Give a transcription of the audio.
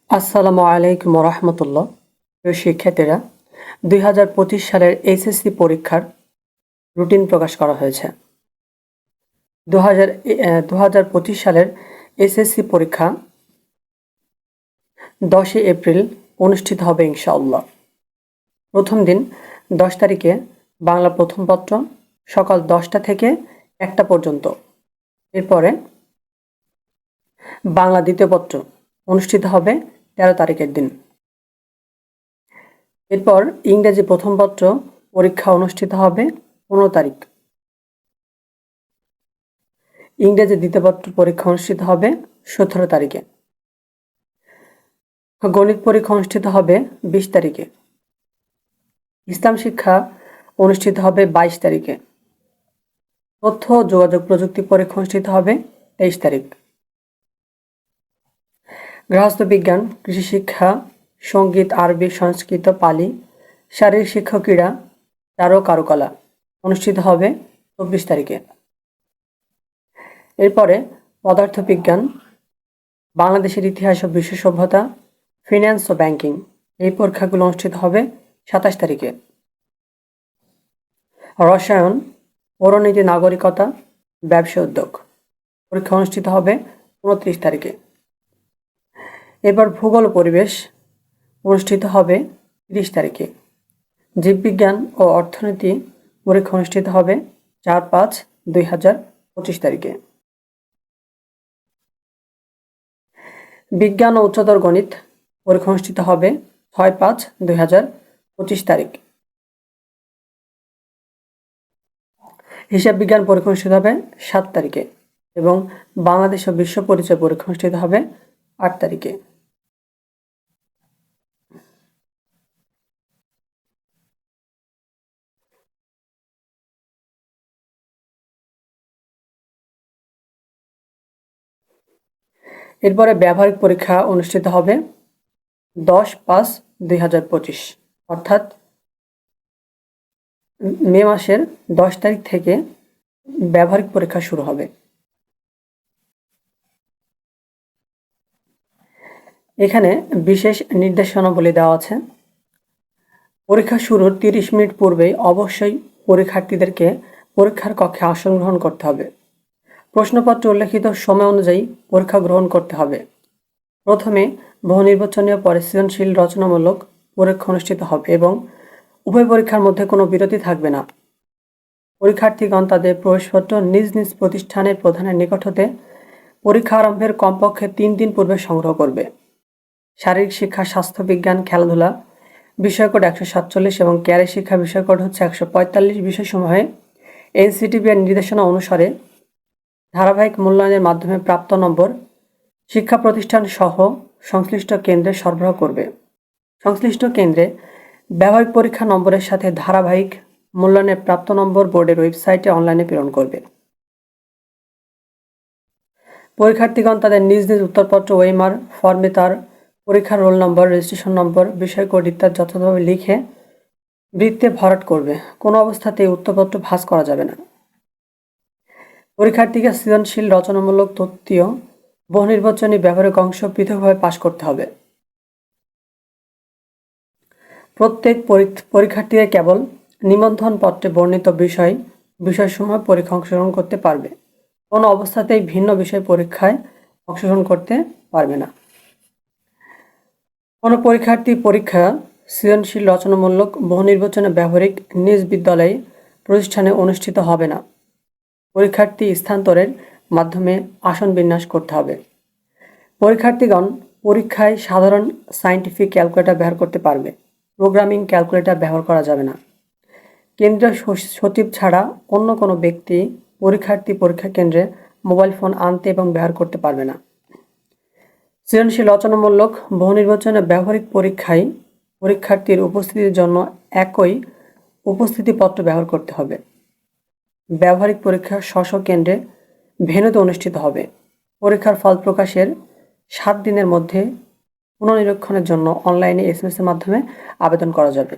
আসসালামু আলাইকুম রহমতুল্লাহ। প্রিয় শিক্ষার্থীরা, 2025 সালের এইচএসসি পরীক্ষার রুটিন প্রকাশ করা হয়েছে। 2025 সালের এসএসসি পরীক্ষা 10 এপ্রিল অনুষ্ঠিত হবে ইনশাআল্লাহ। প্রথম দিন 10 তারিখে বাংলা প্রথম পত্র সকাল 10টা থেকে 1টা পর্যন্ত। এরপরে বাংলা দ্বিতীয় পত্র অনুষ্ঠিত হবে 13 তারিখের দিন। এরপর ইংরেজি প্রথম পত্র পরীক্ষা অনুষ্ঠিত হবে 15 তারিখ। ইংরেজি দ্বিতীয় পত্র পরীক্ষা অনুষ্ঠিত হবে 17 তারিখে। গণিত পরীক্ষা অনুষ্ঠিত হবে 20 তারিখে। ইসলাম শিক্ষা অনুষ্ঠিত হবে 22 তারিখে। তথ্য ও যোগাযোগ প্রযুক্তি পরীক্ষা অনুষ্ঠিত হবে 23 তারিখ। গৃহস্থ বিজ্ঞান, কৃষি শিক্ষা, সঙ্গীত, আরবি, সংস্কৃত, পালি, শারীরিক শিক্ষা, ক্রীড়া, চারু কারুকলা অনুষ্ঠিত হবে 24 তারিখে। এরপরে পদার্থবিজ্ঞান, বাংলাদেশের ইতিহাস ও বিশ্ব সভ্যতা, ফিন্যান্স ও ব্যাংকিং এই পরীক্ষাগুলো অনুষ্ঠিত হবে 27 তারিখে। রসায়ন, পৌরনীতি, নাগরিকতা, ব্যবসা উদ্যোগ পরীক্ষা অনুষ্ঠিত হবে 29 তারিখে। এবার ভূগোল ও পরিবেশ অনুষ্ঠিত হবে 30 তারিখে। জীববিজ্ঞান ও অর্থনীতি পরীক্ষা অনুষ্ঠিত হবে 4-5-2025 তারিখে। বিজ্ঞান ও উচ্চতর গণিত পরীক্ষা অনুষ্ঠিত হবে 6-5-2025 তারিখ। হিসাব বিজ্ঞান পরীক্ষা অনুষ্ঠিত হবে 7 তারিখে এবং বাংলাদেশ ও বিশ্ব পরিচয় পরীক্ষা অনুষ্ঠিত হবে 8 তারিখে। এরপরে ব্যবহারিক পরীক্ষা অনুষ্ঠিত হবে 10-5-2025 অর্থাৎ মে মাসের 10 তারিখ থেকে ব্যবহারিক পরীক্ষা শুরু হবে। এখানে বিশেষ নির্দেশনাবলী দেওয়া আছে। পরীক্ষা শুরুর 30 মিনিট পূর্বেই অবশ্যই পরীক্ষার্থীদেরকে পরীক্ষার কক্ষে আসন গ্রহণ করতে হবে। প্রশ্নপত্রে উল্লেখিত সময় অনুযায়ী পরীক্ষা গ্রহণ করতে হবে। প্রথমে বহু নির্বাচনী ও পরে সৃজনশীল রচনামূলক পরীক্ষা অনুষ্ঠিত হবে এবং উভয় পরীক্ষার মধ্যে কোনো বিরতি থাকবে না। পরীক্ষার্থীগণ তাদের প্রবেশপত্র নিজ নিজ প্রতিষ্ঠানের প্রধানের নিকট হতে পরীক্ষা আরম্ভের কমপক্ষে 3 দিন পূর্বে সংগ্রহ করবে। শারীরিক শিক্ষা, স্বাস্থ্যবিজ্ঞান, খেলাধুলা বিষয়কোড 147 এবং ক্যারিয়ার শিক্ষা বিষয়কোড হচ্ছে 145 বিষয়সমূহে এনসিটিবি এর নির্দেশনা অনুসারে ধারাবাহিক মূল্যায়নের মাধ্যমে প্রাপ্ত নম্বর শিক্ষা প্রতিষ্ঠান সহ সংশ্লিষ্ট কেন্দ্রে সরবরাহ করবে। সংশ্লিষ্ট কেন্দ্রে ব্যবহারিক পরীক্ষা নম্বরের সাথে ধারাবাহিক মূল্যায়নের প্রাপ্ত নম্বর বোর্ডের ওয়েবসাইটে অনলাইনে প্রেরণ করবে। পরীক্ষার্থীগণ তাদের নিজ নিজ উত্তরপত্র ওএমআর ফর্মে তার পরীক্ষার রোল নম্বর, রেজিস্ট্রেশন নম্বর, বিষয় কোড ইত্যাদি যথাযথভাবে লিখে বৃত্তে ভরাট করবে। কোনো অবস্থাতেই উত্তরপত্র ভাঁজ করা যাবে না। পরীক্ষার্থীকে সৃজনশীল রচনামূলক, তত্ত্বীয়, বহু নির্বাচনী, ব্যবহারিক অংশ পৃথকভাবে পাশ করতে হবে। প্রত্যেক পরীক্ষার্থীকে কেবল নিবন্ধন পত্রে বর্ণিত বিষয়সমূহ পরীক্ষা অংশগ্রহণ করতে পারবে। কোনো অবস্থাতেই ভিন্ন বিষয় পরীক্ষায় অংশগ্রহণ করতে পারবে না। কোনো পরীক্ষার্থী পরীক্ষা সৃজনশীল, রচনামূলক, বহু নির্বাচনে, ব্যবহারিক নিজ বিদ্যালয়ে প্রতিষ্ঠানে অনুষ্ঠিত হবে না। পরীক্ষার্থী স্থানান্তরের মাধ্যমে আসন বিন্যাস করতে হবে। পরীক্ষার্থীগণ পরীক্ষায় সাধারণ সায়েন্টিফিক ক্যালকুলেটর ব্যবহার করতে পারবে। প্রোগ্রামিং ক্যালকুলেটর ব্যবহার করা যাবে না। কেন্দ্রীয় সচিব ছাড়া অন্য কোনো ব্যক্তি পরীক্ষার্থী পরীক্ষা কেন্দ্রে মোবাইল ফোন আনতে এবং ব্যবহার করতে পারবে না। সৃজনশীল, রচনামূলক, বহু নির্বাচনে, ব্যবহারিক পরীক্ষায় পরীক্ষার্থীর উপস্থিতির জন্য একই উপস্থিতিপত্র ব্যবহার করতে হবে। ব্যবহারিক পরীক্ষা স্ব কেন্দ্রে ভেন্যুতে অনুষ্ঠিত হবে। পরীক্ষার ফল প্রকাশের 7 দিনের মধ্যে পুনর্নিরীক্ষণের জন্য অনলাইনে SMS এর মাধ্যমে আবেদন করা যাবে।